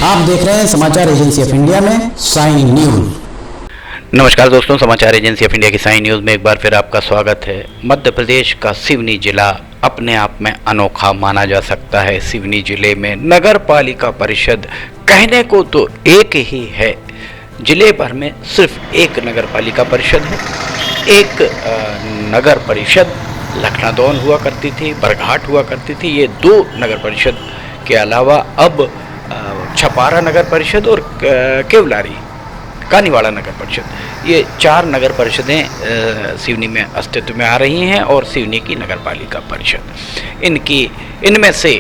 आप देख रहे हैं समाचार एजेंसी ऑफ इंडिया में साइन न्यूज। नमस्कार दोस्तों, समाचार एजेंसी ऑफ इंडिया की साइन न्यूज़ में एक बार फिर आपका स्वागत है। मध्य प्रदेश का सिवनी जिला अपने आप में अनोखा माना जा सकता है। सिवनी जिले में नगर पालिका परिषद कहने को तो एक ही है, जिले भर में सिर्फ एक नगर पालिका परिषद है। एक नगर परिषद लखनादौन हुआ करती थी, बरघाट हुआ करती थी। ये दो नगर परिषद के अलावा अब छपारा नगर परिषद और केवलारी कानीवाड़ा नगर परिषद, ये चार नगर परिषदें सिवनी में अस्तित्व में आ रही हैं और सिवनी की नगर पालिका परिषद इनमें से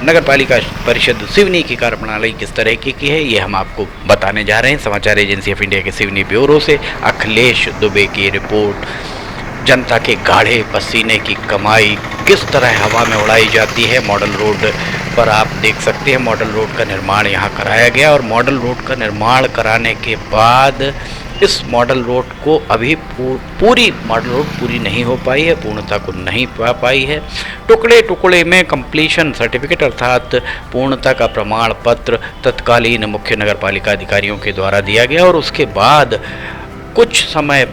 नगर पालिका परिषद सिवनी की कार्यप्रणाली किस तरह की है, ये हम आपको बताने जा रहे हैं। समाचार एजेंसी ऑफ इंडिया के सिवनी ब्यूरो से अखिलेश दुबे की रिपोर्ट। जनता के गाढ़े पसीने की कमाई किस तरह हवा में उड़ाई जाती है। मॉडल रोड पर आप देख सकते हैं, मॉडल रोड का निर्माण यहाँ कराया गया और मॉडल रोड का निर्माण कराने के बाद इस मॉडल रोड को अभी पूरी मॉडल रोड पूरी नहीं हो पाई है, पूर्णता को नहीं पा पाई है। टुकड़े टुकड़े में कंप्लीशन सर्टिफिकेट अर्थात पूर्णता का प्रमाण पत्र तत्कालीन मुख्य नगर पालिका अधिकारियों के द्वारा दिया गया और उसके बाद कुछ माह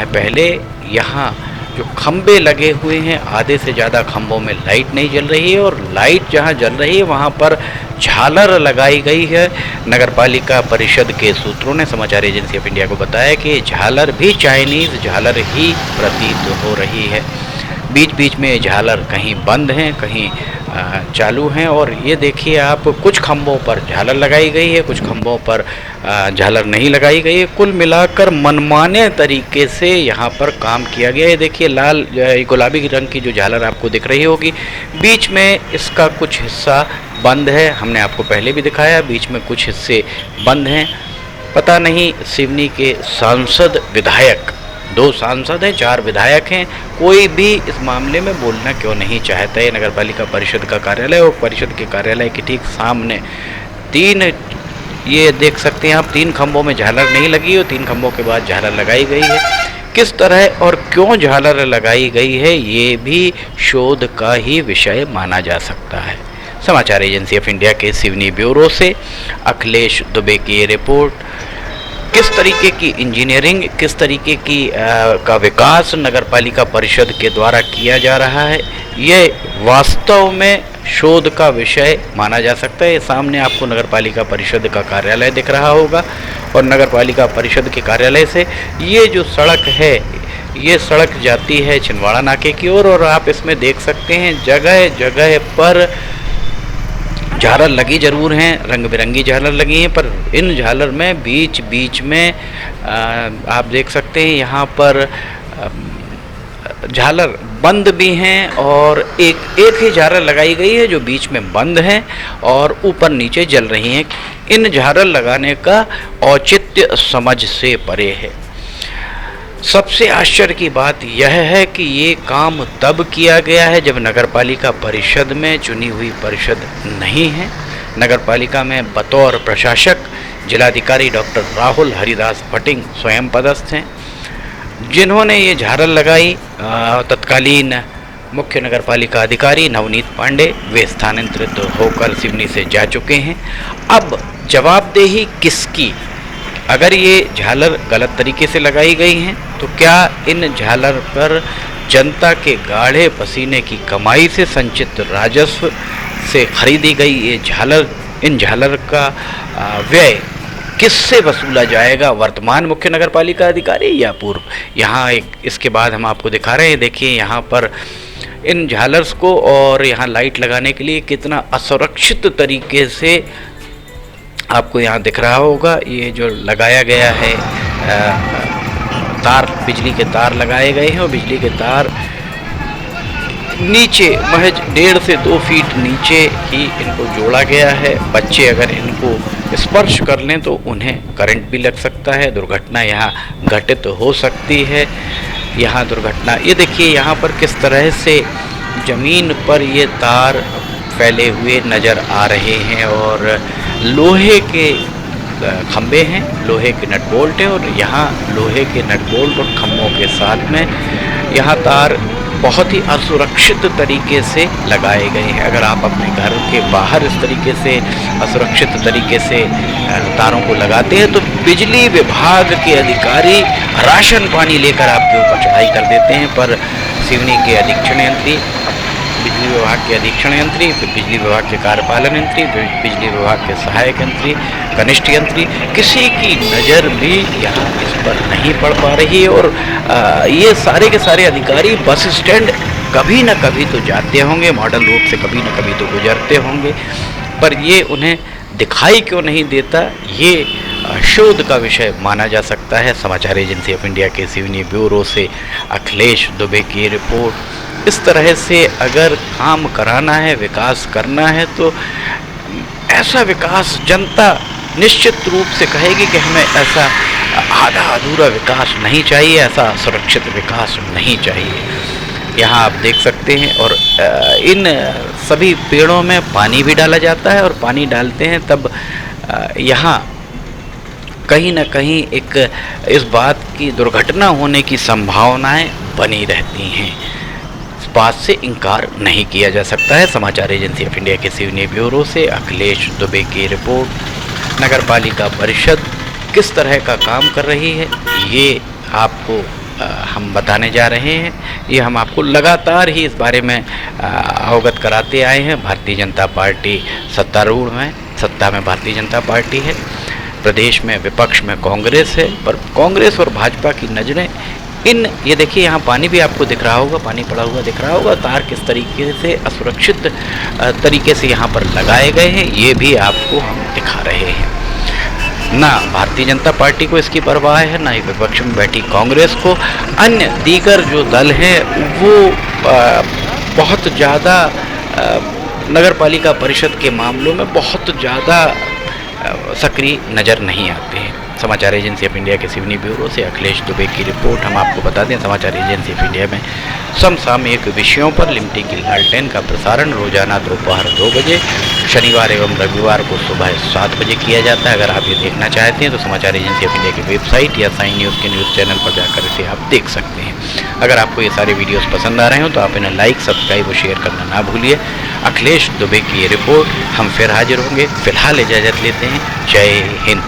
पहले यहाँ जो खंबे लगे हुए हैं, आधे से ज़्यादा खंभों में लाइट नहीं जल रही है और लाइट जहाँ जल रही है वहाँ पर झालर लगाई गई है। नगर पालिका परिषद के सूत्रों ने समाचार एजेंसी ऑफ इंडिया को बताया कि झालर भी चाइनीज़ झालर ही प्रतीत हो रही है। बीच बीच में झालर कहीं बंद हैं, कहीं चालू हैं और ये देखिए आप, कुछ खंभों पर झालर लगाई गई है, कुछ खंभों पर झालर नहीं लगाई गई है। कुल मिलाकर मनमाने तरीके से यहाँ पर काम किया गया है। देखिए लाल गुलाबी रंग की जो झालर आपको दिख रही होगी, बीच में इसका कुछ हिस्सा बंद है। हमने आपको पहले भी दिखाया, बीच में कुछ हिस्से बंद हैं। पता नहीं सिवनी के सांसद विधायक, 2 सांसद हैं, 4 विधायक हैं, कोई भी इस मामले में बोलना क्यों नहीं चाहता है। नगर पालिका परिषद का कार्यालय और परिषद के कार्यालय के ठीक सामने ये देख सकते हैं आप, 3 खंभों में झालर नहीं लगी और 3 खंभों के बाद झालर लगाई गई है। किस तरह और क्यों झालर लगाई गई है, ये भी शोध का ही विषय माना जा सकता है। समाचार एजेंसी ऑफ इंडिया के सिवनी ब्यूरो से अखिलेश दुबे की ये रिपोर्ट। किस तरीके की इंजीनियरिंग, किस तरीके की का विकास नगर पालिका परिषद के द्वारा किया जा रहा है, ये वास्तव में शोध का विषय माना जा सकता है। सामने आपको नगर पालिका परिषद का कार्यालय दिख रहा होगा और नगर पालिका परिषद के कार्यालय से ये जो सड़क है, ये सड़क जाती है छिंदवाड़ा नाके की ओर और आप इसमें देख सकते हैं जगह जगह पर झालर लगी जरूर हैं, रंग बिरंगी झालर लगी हैं, पर इन झालर में बीच बीच में आप देख सकते हैं यहाँ पर झालर बंद भी हैं और एक ही झालर लगाई गई है जो बीच में बंद है और ऊपर नीचे जल रही हैं। इन झालर लगाने का औचित्य समझ से परे है। सबसे आश्चर्य की बात यह है कि ये काम तब किया गया है जब नगर पालिका परिषद में चुनी हुई परिषद नहीं है। नगर पालिका में बतौर प्रशासक जिलाधिकारी डॉक्टर राहुल हरिदास फटिंग स्वयं पदस्थ हैं, जिन्होंने ये झालर लगाई। तत्कालीन मुख्य नगर पालिका अधिकारी नवनीत पांडे वे स्थानांतरित होकर सिवनी से जा चुके हैं। अब जवाबदेही किसकी? अगर ये झालर गलत तरीके से लगाई गई हैं तो क्या इन झालर पर जनता के गाढ़े पसीने की कमाई से संचित राजस्व से खरीदी गई ये झालर, इन झालर का व्यय किससे वसूला जाएगा? वर्तमान मुख्य नगर पालिका अधिकारी या पूर्व? यहाँ इसके बाद हम आपको दिखा रहे हैं, देखिए यहाँ पर इन झालर्स को और यहाँ लाइट लगाने के लिए कितना असुरक्षित तरीके से आपको यहाँ दिख रहा होगा। ये जो लगाया गया है तार, बिजली के तार लगाए गए हैं और बिजली के तार नीचे महज 1.5 से 2 फीट नीचे ही इनको जोड़ा गया है। बच्चे अगर इनको स्पर्श कर लें तो उन्हें करंट भी लग सकता है, दुर्घटना यहाँ घटित हो सकती है। यहाँ दुर्घटना, ये देखिए यहाँ पर किस तरह से ज़मीन पर ये तार फैले हुए नज़र आ रहे हैं और लोहे के खंबे हैं, लोहे के नट बोल्ट हैं और यहाँ लोहे के नट बोल्ट और खंभों के साथ में यहाँ तार बहुत ही असुरक्षित तरीके से लगाए गए हैं। अगर आप अपने घर के बाहर इस तरीके से असुरक्षित तरीके से तारों को लगाते हैं तो बिजली विभाग के अधिकारी राशन पानी लेकर आपके ऊपर चढ़ाई कर देते हैं। पर सिवनी के अधीक्षण यंत्री, बिजली विभाग के अधीक्षण यंत्री, फिर बिजली विभाग के कार्यपालन यंत्री, बिजली विभाग के सहायक यंत्री, कनिष्ठ यंत्री, किसी की नज़र भी यहाँ इस पर नहीं पड़ पा रही है। और ये सारे के सारे अधिकारी बस स्टैंड कभी न कभी तो जाते होंगे, मॉडल रोड से कभी न कभी तो गुजरते होंगे, पर ये उन्हें दिखाई क्यों नहीं देता, ये शोध का विषय माना जा सकता है। समाचार एजेंसी ऑफ इंडिया के सिवनी ब्यूरो से अखिलेश दुबे की रिपोर्ट। इस तरह से अगर काम कराना है, विकास करना है, तो ऐसा विकास जनता निश्चित रूप से कहेगी कि हमें ऐसा आधा अधूरा विकास नहीं चाहिए, ऐसा सुरक्षित विकास नहीं चाहिए। यहाँ आप देख सकते हैं, और इन सभी पेड़ों में पानी भी डाला जाता है, और पानी डालते हैं तब यहाँ कहीं ना कहीं एक इस बात की दुर्घटना होने की संभावनाएं बनी रहती हैं। इस बात से इनकार नहीं किया जा सकता है। समाचार एजेंसी ऑफ इंडिया के सिवनी ब्यूरो से अखिलेश दुबे की रिपोर्ट। नगर पालिका परिषद किस तरह का काम कर रही है, ये आपको हम बताने जा रहे हैं। ये हम आपको लगातार ही इस बारे में अवगत कराते आए हैं। भारतीय जनता पार्टी सत्तारूढ़ में, सत्ता में भारतीय जनता पार्टी है, प्रदेश में विपक्ष में कांग्रेस है, पर कांग्रेस और भाजपा की नज़रें ये देखिए, यहाँ पानी भी आपको दिख रहा होगा, पानी पड़ा हुआ दिख रहा होगा, तार किस तरीके से असुरक्षित तरीके से यहाँ पर लगाए गए हैं, ये भी आपको हम दिखा रहे हैं। ना भारतीय जनता पार्टी को इसकी परवाह है, ना ही विपक्ष में बैठी कांग्रेस को। अन्य दीगर जो दल हैं वो बहुत ज़्यादा नगर पालिका परिषद के मामलों में बहुत ज़्यादा सक्रिय नज़र नहीं आते हैं। समाचार एजेंसी ऑफ इंडिया के सिवनी ब्यूरो से अखिलेश दुबे की रिपोर्ट। हम आपको बता दें, समाचार एजेंसी ऑफ इंडिया में समसामयिक विषयों पर लिमटी की लालटेन का प्रसारण रोजाना दोपहर 2 बजे, शनिवार एवं रविवार को सुबह 7 बजे किया जाता है। अगर आप ये देखना चाहते हैं तो समाचार एजेंसी ऑफ इंडिया की वेबसाइट या साइन न्यूज़ के न्यूज़ चैनल पर जाकर इसे आप देख सकते हैं। अगर आपको ये सारे वीडियोस पसंद आ रहे हो तो आप इन्हें लाइक, सब्सक्राइब और शेयर करना ना भूलिए। अखिलेश दुबे की ये रिपोर्ट। हम फिर हाजिर होंगे, फिलहाल इजाज़त लेते हैं। जय हिंद।